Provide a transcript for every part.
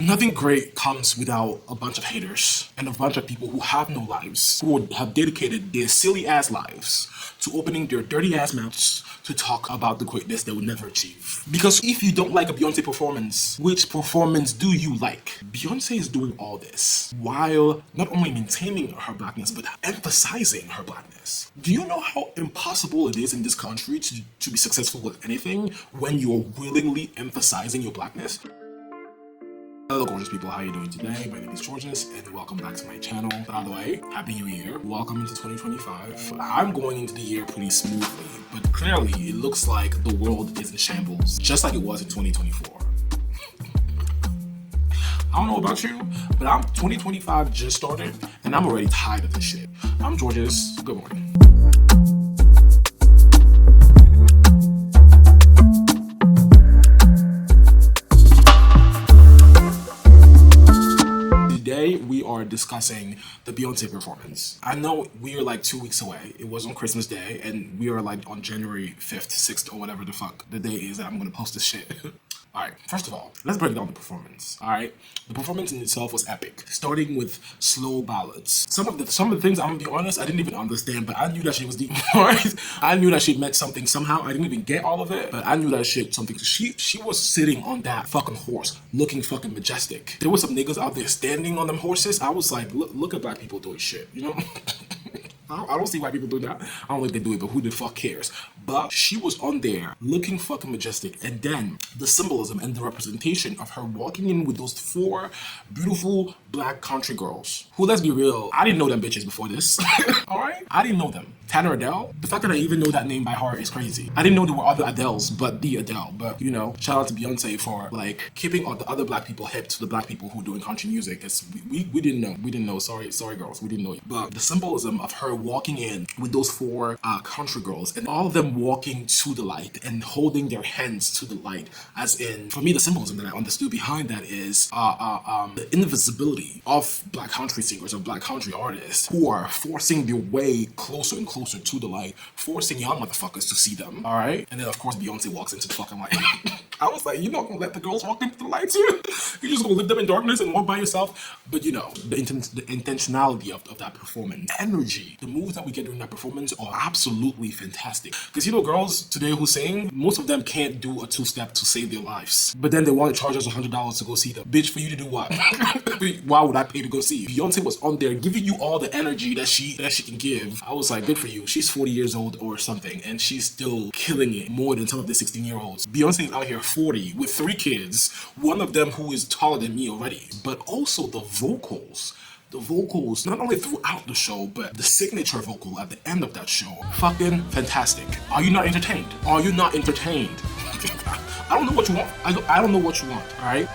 Nothing great comes without a bunch of haters and a bunch of people who have no lives, who would have dedicated their silly ass lives to opening their dirty ass mouths to talk about the greatness they will never achieve. Because if you don't like a Beyonce performance, which performance do you like? Beyonce is doing all this while not only maintaining her blackness, but emphasizing her blackness. Do you know how impossible it is in this country to be successful with anything when you're willingly emphasizing your blackness? Hello gorgeous people, how are you doing today? My name is Georges and welcome back to my channel. By the way, Happy New Year. Welcome into 2025. I'm going into the year pretty smoothly, but clearly it looks like the world is in shambles, just like it was in 2024. I don't know about you, but 2025 just started and I'm already tired of this shit. I'm Georges, good morning. Today we are discussing the Beyonce performance. I know we are like 2 weeks away. It was on Christmas Day and we are like on January 5th, 6th or whatever the fuck the day is that I'm gonna post this shit. Alright, first of all, let's break down the performance. Alright, the performance in itself was epic, starting with slow ballads. Some of the things, I'm gonna be honest, I didn't even understand, but I knew that shit was deep. Alright, I knew that shit meant something somehow. I didn't even get all of it, but I knew that shit something. She was sitting on that fucking horse, looking fucking majestic. There was some niggas out there standing on them horses. I was like, look at black people doing shit, you know? I don't see why people do that. I don't think they do it, but who the fuck cares? But she was on there looking fucking majestic. And then the symbolism and the representation of her walking in with those 4 beautiful black country girls who, let's be real, I didn't know them bitches before this. Alright? I didn't know them. Tanner Adele, the fact that I even know that name by heart is crazy. I didn't know there were other Adeles but the Adele. But you know, shout out to Beyonce for like keeping all the other black people hip to the black people who are doing country music. Cause we didn't know. We didn't know. Sorry girls, we didn't know. But the symbolism of her walking in with those 4 country girls and all of them walking to the light and holding their hands to the light, as in, for me, the symbolism that I understood behind that is the invisibility of black country singers, of black country artists who are forcing their way closer and closer to the light, forcing young motherfuckers to see them. All right, and then of course Beyonce walks into the fucking light. I was like, you're not gonna let the girls walk into the light too? You're just gonna leave them in darkness and walk by yourself? But you know, the intentionality of that performance, energy, the moves that we get during that performance are absolutely fantastic. Because you know, girls today who sing, most of them can't do a 2-step to save their lives. But then they want to charge us $100 to go see them. Bitch, for you to do what? Why would I pay to go see you? Beyonce was on there giving you all the energy that she can give. I was like, good for you. She's 40 years old or something, and she's still killing it more than some of the 16-year-olds. Beyonce is out here 40 with 3 kids, one of them who is taller than me already. But also the vocals, not only throughout the show, but the signature vocal at the end of that show. Fucking fantastic. Are you not entertained? Are you not entertained? I don't know what you want. I don't know what you want, alright?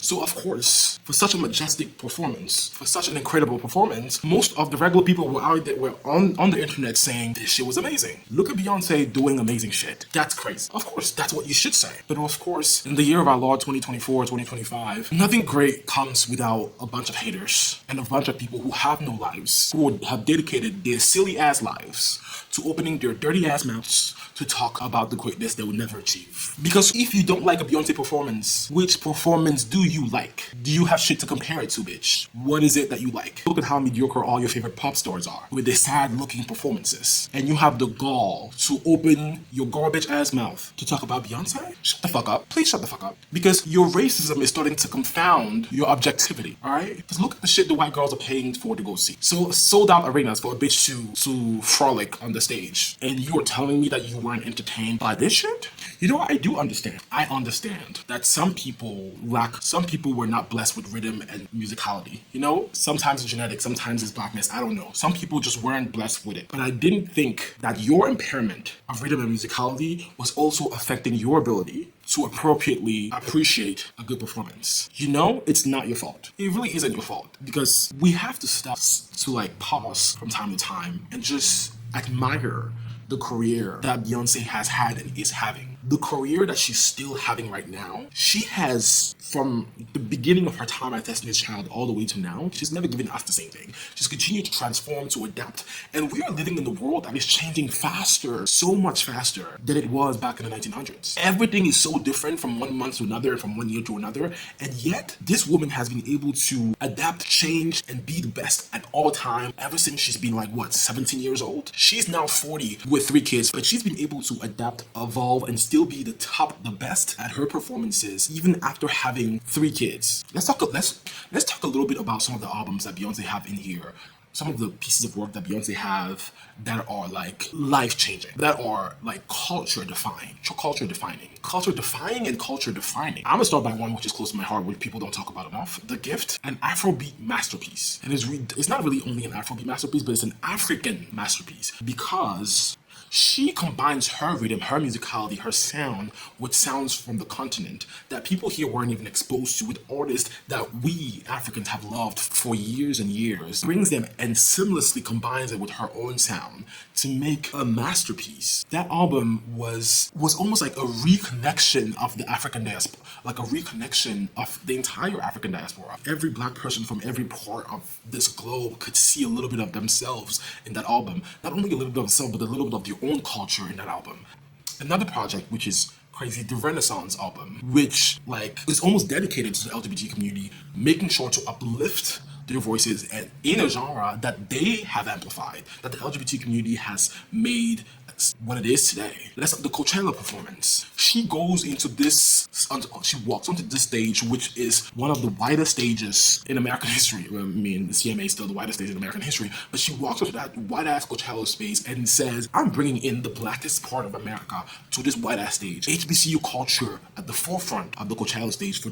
So of course, for such a majestic performance, for such an incredible performance, most of the regular people were out there, were on the internet saying this shit was amazing. Look at Beyonce doing amazing shit. That's crazy. Of course, that's what you should say. But of course, in the year of our Lord 2024, 2025, nothing great comes without a bunch of haters and a bunch of people who have no lives, who would have dedicated their silly ass lives to opening their dirty ass mouths to talk about the greatness they will never achieve. Because if you don't like a Beyonce performance, which performance do you like? Do you have shit to compare it to, bitch? What is it that you like? Look at how mediocre all your favorite pop stars are with their sad looking performances. And you have the gall to open your garbage ass mouth to talk about Beyonce? Shut the fuck up. Please shut the fuck up. Because your racism is starting to confound your objectivity, alright? Because look at the shit the white girls are paying for to go see. So sold out arenas for a bitch to frolic on the stage. And you are telling me that you weren't entertained by this shit? You know, I do understand. I understand that some people were not blessed with rhythm and musicality. You know, sometimes it's genetic, sometimes it's blackness, I don't know. Some people just weren't blessed with it. But I didn't think that your impairment of rhythm and musicality was also affecting your ability to appropriately appreciate a good performance. You know, it's not your fault. It really isn't your fault, because we have to stop to like pause from time to time and just admire the career that Beyonce has had and is having. the career that she's still having right now, she has, from the beginning of her time as Destiny's Child all the way to now, she's never given us the same thing. She's continued to transform, to adapt, and we are living in a world that is changing faster, so much faster than it was back in the 1900s. Everything is so different from one month to another, from one year to another, and yet this woman has been able to adapt, change, and be the best at all time ever since she's been like, what, 17 years old? She's now 40 with 3 kids, but she's been able to adapt, evolve, and still be the top, the best at her performances, even after having 3 kids. Let's talk a little bit about some of the albums that Beyonce have in here. Some of the pieces of work that Beyonce have that are like life-changing, that are like culture-defining. I'm gonna start by one which is close to my heart, which people don't talk about enough. The Gift, an Afrobeat masterpiece. And it's not really only an Afrobeat masterpiece, but it's an African masterpiece because she combines her rhythm, her musicality, her sound with sounds from the continent that people here weren't even exposed to, with artists that we Africans have loved for years and years, brings them and seamlessly combines it with her own sound to make a masterpiece. That album was almost like a reconnection of the African diaspora, like a reconnection of the entire African diaspora. Every black person from every part of this globe could see a little bit of themselves in that album. Not only a little bit of themselves, but a little bit of their own culture in that album. Another project which is crazy, the Renaissance album, which like is almost dedicated to the LGBT community, making sure to uplift their voices and in a genre that they have amplified, that the LGBT community has made what it is today. That's the Coachella performance. She goes into this, she walks onto this stage, which is one of the widest stages in American history. I mean, the CMA is still the widest stage in American history, but she walks onto that wide-ass Coachella space and says, I'm bringing in the blackest part of America to this wide-ass stage. HBCU culture at the forefront of the Coachella stage for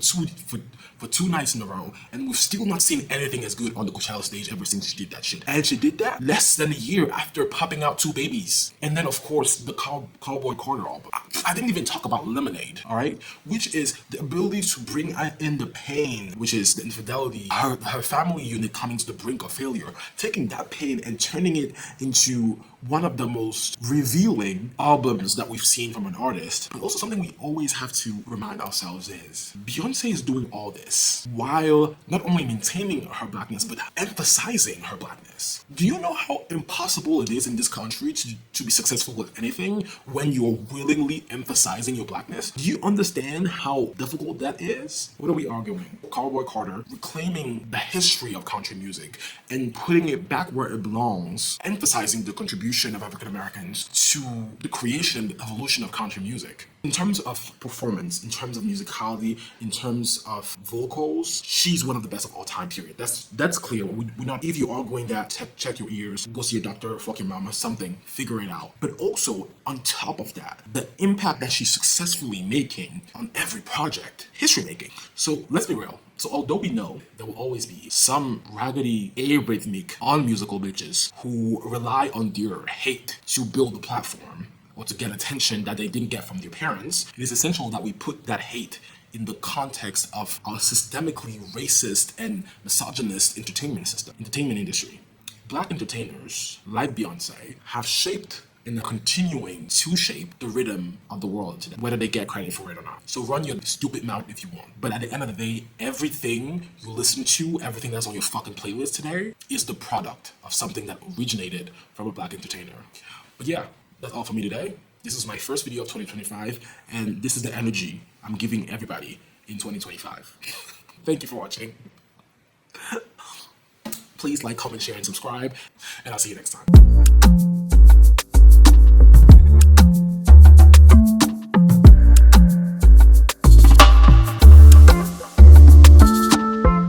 two nights in a row, and we've still not seen anything as good on the Coachella stage ever since she did that shit. And she did that less than a year after popping out 2 babies. And then, of course, the Cowboy Carter album. I didn't even talk about Lemonade, all right? Which is the ability to bring in the pain, which is the infidelity, her family unit coming to the brink of failure, taking that pain and turning it into one of the most revealing albums that we've seen from an artist. But also something we always have to remind ourselves is Beyonce is doing all this while not only maintaining her blackness, but emphasizing her blackness. Do you know how impossible it is in this country to be successful with anything when you're willingly emphasizing your blackness? Do you understand how difficult that is? What are we arguing? Cowboy Carter reclaiming the history of country music and putting it back where it belongs, emphasizing the contribution of African Americans to the creation, the evolution of country music. In terms of performance, in terms of musicality, in terms of vocals, she's one of the best of all time, period. That's clear. We're not, if you are going that, check your ears, go see your doctor, fuck your mama, something, figure it out. But also, on top of that, the impact that she's successfully making on every project, history making. So let's be real. So although we know there will always be some raggedy arrhythmic unmusical bitches who rely on their hate to build a platform or to get attention that they didn't get from their parents, it is essential that we put that hate in the context of our systemically racist and misogynist entertainment industry. Black entertainers like Beyonce have shaped and are continuing to shape the rhythm of the world today, whether they get credit for it or not. So run your stupid mouth if you want. But at the end of the day, everything you listen to, everything that's on your fucking playlist today is the product of something that originated from a black entertainer. But yeah, that's all for me today. This is my first video of 2025, and this is the energy I'm giving everybody in 2025. Thank you for watching. Please like, comment, share, and subscribe, and I'll see you next time.